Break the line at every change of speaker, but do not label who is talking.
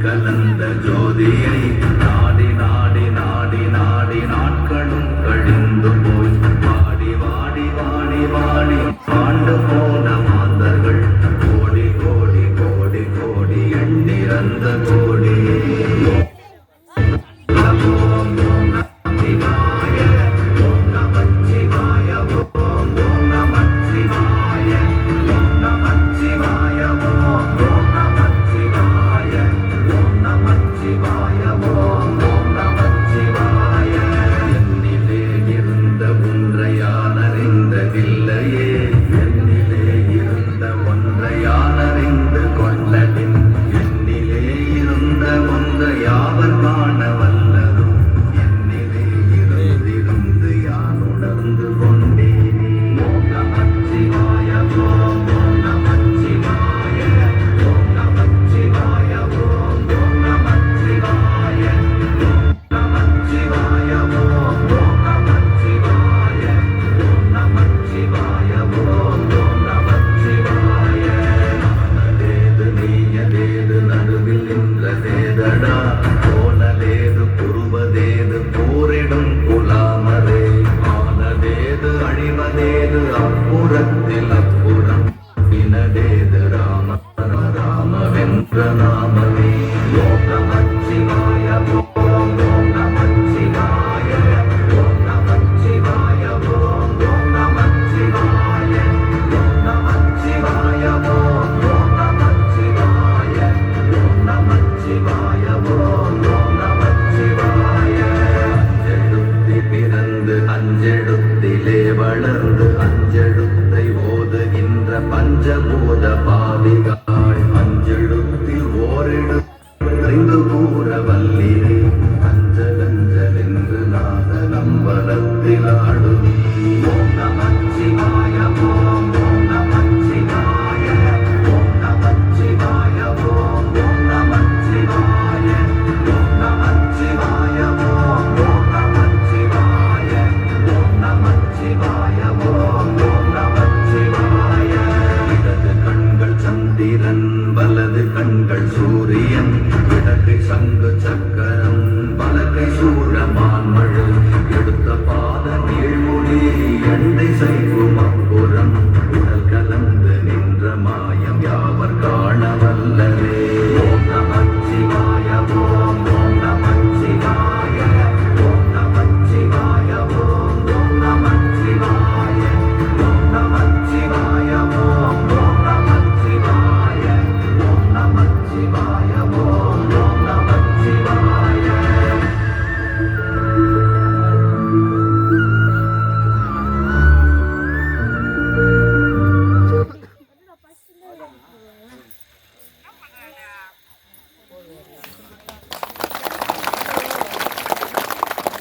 கலந்த ஜோதியை நாடி நாடி நாடி நாடி நாட்களும் கழிந்து போய் வாடி வாடி வாடி வாடி ஆண்டு போன மாந்தர்கள் கோடி கோடி கோடி கோடி எண்ணிறந்த கோடி அஞ்செழுத்திலே வளர்ந்து அஞ்செழுத்தை ஓதுகின்ற பஞ்சபூத பாவிகாள் அஞ்செழுத்தில் ஓரெழுத்து கூற வல்லிலே அஞ்சலஞ்சல் என்று நாத நம்பலத்தில் ஆடும் ஓம் நமச்சிவாய ஓம் ஓம் நமச்சிவாய ஓம் நமச்சிவாய ஓம் ஓம் நமச்சிவாய ஓம் நமச்சிவாய ஓம் ஓம் நமச்சிவாய ஓம் நமச்சிவாய ஓம் ஓம் நமச்சிவாய இடது கண்கள் சந்திரன் வலது கண்கள் சூரியன் இடது சங்கு சக்கரம்